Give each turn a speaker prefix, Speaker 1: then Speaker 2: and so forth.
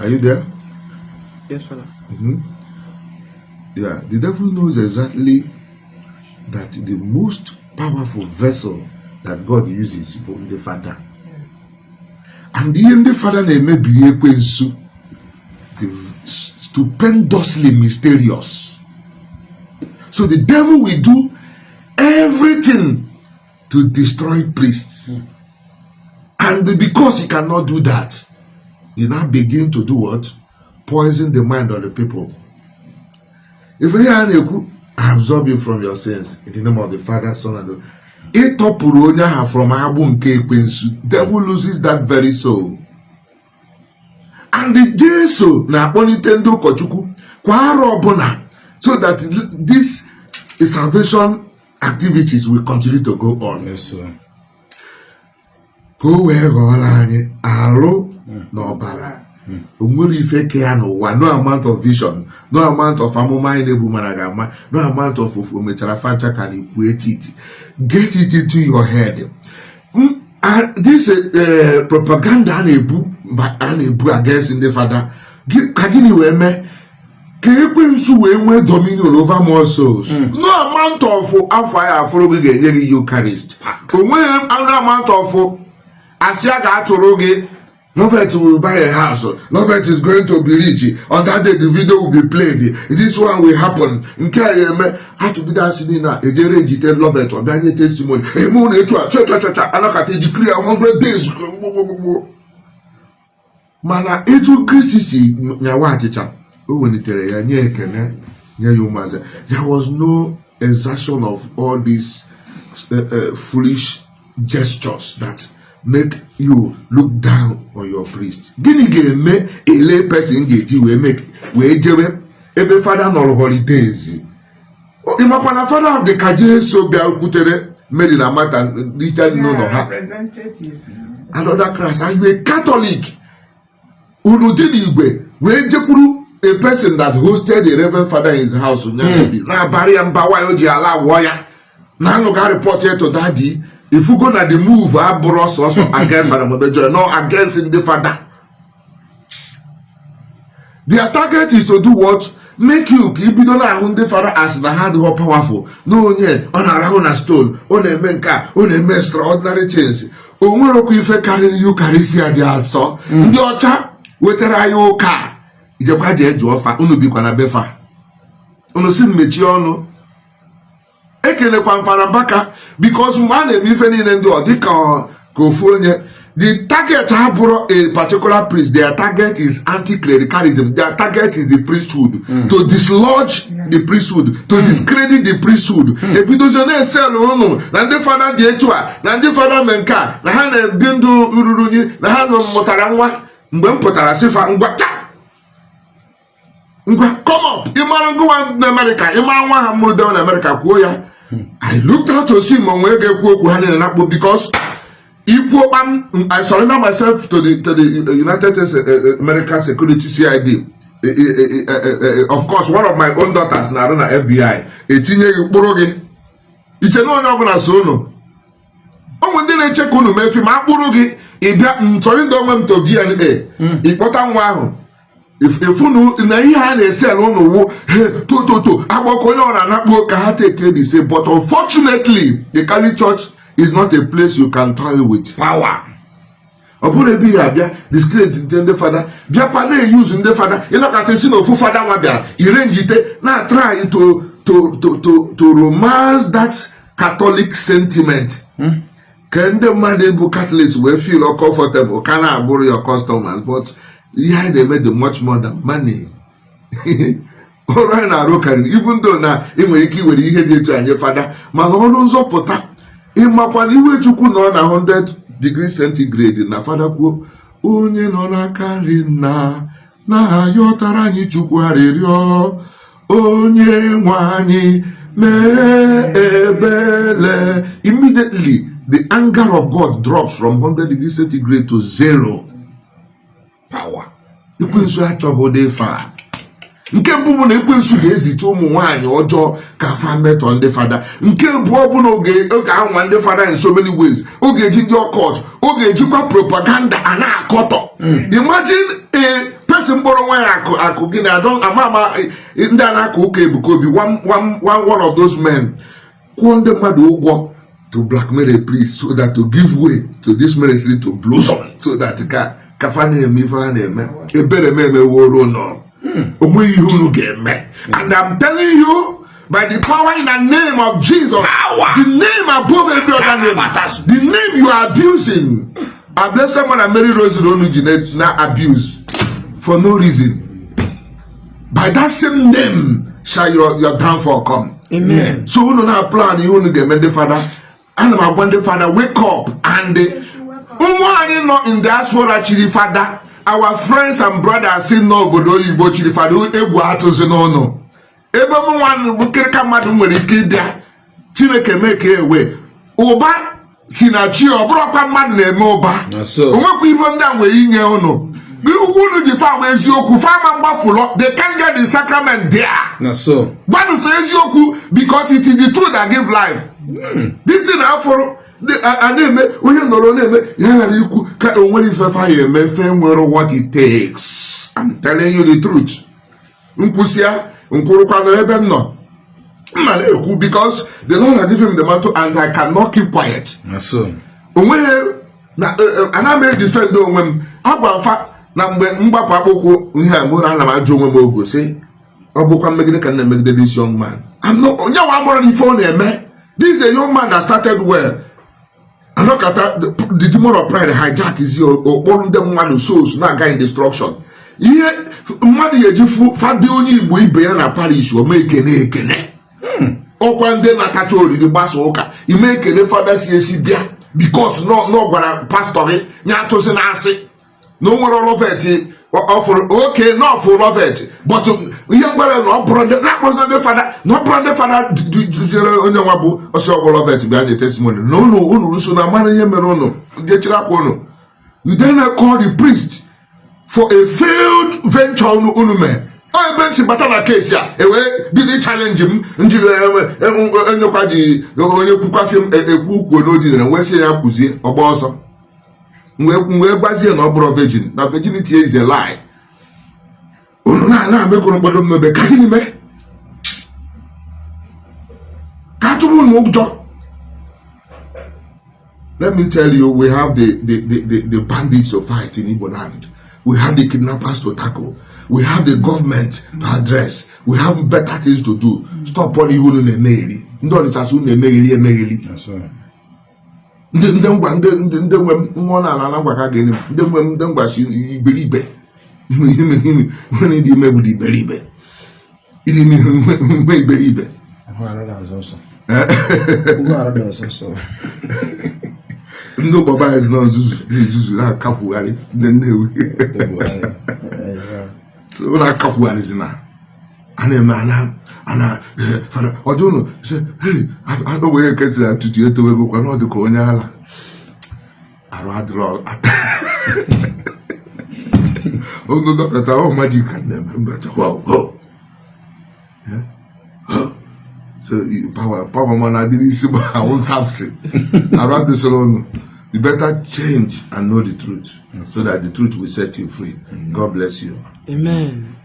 Speaker 1: Are you there?
Speaker 2: Yes, Father.
Speaker 1: Yeah, the devil knows exactly that the most powerful vessel that God uses is the Father. And even the Father may be stupendously mysterious. So the devil will do everything to destroy priests. And because he cannot do that, he now begin to do what? Poison the mind of the people. If you absorb you from your sins in the name of the Father, Son, and the from devil loses that very soul. And the Jesus na ponitendo kochuku kwa so that this salvation activities will continue to go on.
Speaker 3: Yes, sir.
Speaker 1: Go where anyị arụ n'ọbara. Onwere ife ke ya n'ụwa, no amount of vision, no amount of amụma anyị na-ebu mara ga-ama, no amount of omechara fanta can equate it. Get it into your head. This propaganda a na-ebu against the Father. Ka gịnị wee mee? Ka ekwensu wee nwee dominion over more souls. No amount of afọ ya afọrọ gị ga-enye gị Eucharist. Onweghị no amount of asịa ga-atụrụ gị. Lovett will buy a house. Lovett is going to be rich. On that day, the video will be played. This one will happen. Nke how to do that scene now? A day register Lovett or Daniel testimony. A moon, a decree 100 days. Mana etu Christi nyawa chicha. When it there was no exertion of all these foolish gestures that make you look down on your priest. Gini me a lay person get you make we jewe ebe father no holidays. Imapana father of the kaje so bia kutere made in a matter Richard no ha. Another class, are you a Catholic? Unu did Igwe we jekuru a person that hosted the Reverend Father in his house. Na bari amba wa oji ala warrior. Na no ga report here to daddy. If you go na the move, I brought also against Father Nwebe Joy, not against the Father. Their target is to do what? Make you keep it on the Father as the hand or powerful. No, yeah, on a stone, on a menka, on a extraordinary chance. O nwere okwu ife karịrị Eucharistia dị asọ. Ndị ọcha wetara ya ụka. Ijekwa je eju ọfa, unu bikwa na befa. Unu si mmechi ọnụ. Ekele kwa mfarambaka because man even in the target aburo a particular priest. Their target is anti-clericalism. Their target is the priesthood to dislodge the priesthood, to discredit the priesthood. If you don't sell no, and the father the etua, and the father menka, na hana bindu ururuni, na hana motarangwa, mbempotara sifa ngwata. Come up, Iman go in America, Iman one more down America, Koya. I looked out to see Monwege because I surrender myself to the United States American Security CID. Of course, one of my own daughters na run FBI. Etinye ukporoge. Iche no onye obuna so no. O ndị na-eche ka unu mefi ma akporoge ịbịa ntọrịndọ nwe m to DNA. Ikpọta nwa ahụ. If unu na ihe a na-esel unu wo to agbakọ onye ọra na-akpọ ka ha take the say, but unfortunately the Catholic Church is not a place you can toy with power. Ọbụrụ ebe ya abịa discredit ndị Father bịakwa na-use ndị Father ịnọkata si na ofu Father nwa bịara ire njite na try to romance that Catholic sentiment. Ka ndị mmadụ bụ Catholics wee feel comfortable ka na-abụrụ your customers, but yeah, they made much more than money. Alright, na even though na enwere ike iwere ihe dị etu anye Father, mana ọrụ nzọpụta ịmakwana iwe Chukwu nọ na 100 degrees centigrade na Father kwuo onye nọ n'aka nri na yọtara anyị Chukwu arịrịọ onye nwe anyị mee ebele. Immediately the anger of God drops from 100 degrees centigrade to 0 power. Ekwensu achọghị dị fa. Nke mbụ bụ na ekwensu ga-ezite ụmụ nwaanyị ọjọọ ka fa metọ ndị Father. Nke mbụ bụ na oge anwa ndị Father in so many ways. Oge eji ndị ọkọt, oge ejikwa propaganda a na-akọtọ. Imagine person borrow when I could get I don't in that Ebuka Obi one of those men who go to blackmail a priest so that to give way to this ministry to blossom so that and I'm telling you, by the power in the name of Jesus, the name above every other name, the name you are abusing. I bless someone and Mary Rose Jeanette now abuse for no reason. By that same name shall your downfall come. Amen. So we don't have plan, you only get the Father. And I want the Father wake up and the not in diaspora actually Father. Our friends and brothers say no, but Igbo Chili Father, who atoze no. Everyone one kirika madu nwere ike dia Chineke make a way. Oba sinachi obro kwa madu na-eme oba. Onwekwa ife ndị a nwere inye unu. Unu ji fa we eziokwu fa ma mgbafulo, they can't get the sacrament there. Na so. Gbadu for eziokwu because it is the truth that give life. This thing aforo aneme onye noro na-eme ya ghara ikwu ka onwere ife fa ya eme fe nwere what it takes. I'm telling you the truth. Nkwusia because the Lord has given me the mantle and I cannot keep quiet. So, and I may defend when I say, this young man. I'm not on your phone, man. This is a young man that started well. And look at that, the demon of pride hijack is your all them one souls now guy in destruction. Ihe mmadụ ejifu fadi onye Igbo ibe ya na parish o mee ekene ọkwa ndị na-atacha oriri gbasa ụka ime ekene fada si esi bịa because no gwara pastor gị nya atụsị na asị na o nwere lovet offer okay no for lovet but ihe gwara na ọ bụrụ ndị fada na ọ bụrụ ndị fada jere onye nwa bụ ọsị ọgwụ lovet bịa the testimony no unu ruso na mara ihe mere unu jechiri akwa unu you then call the priest for a failed venture unume. I mentioned Batana case ya. Ewe did challenge him. Enyokaji onye film a cook no dinner and West Yakuzi or Bossa. We're Bazi and Obro Virgin. Now virginity is a lie. Ununa make on bottom no be me. Let me tell you, we have the bandits to fight in Igboland. We have the kidnappers to tackle. We have the government to address. We have better things to do. Stop on you in a mail. Don't as soon as mail. That's right. Then one and again. Then when was you believe it. When you may believe it. It may believe it. No, Baba is not Zuzu. That couple, then so when I couple is now, and a man, and I don't know. Say, hey, I don't wear a case to do it. We go not the colonial. I rather all. Oh, no, doctor, oh, magic and them, but wow, yeah. So power man, I didn't see, but I won't have it. I rather so. You better change and know the truth so that the truth will set you free. God bless you. Amen.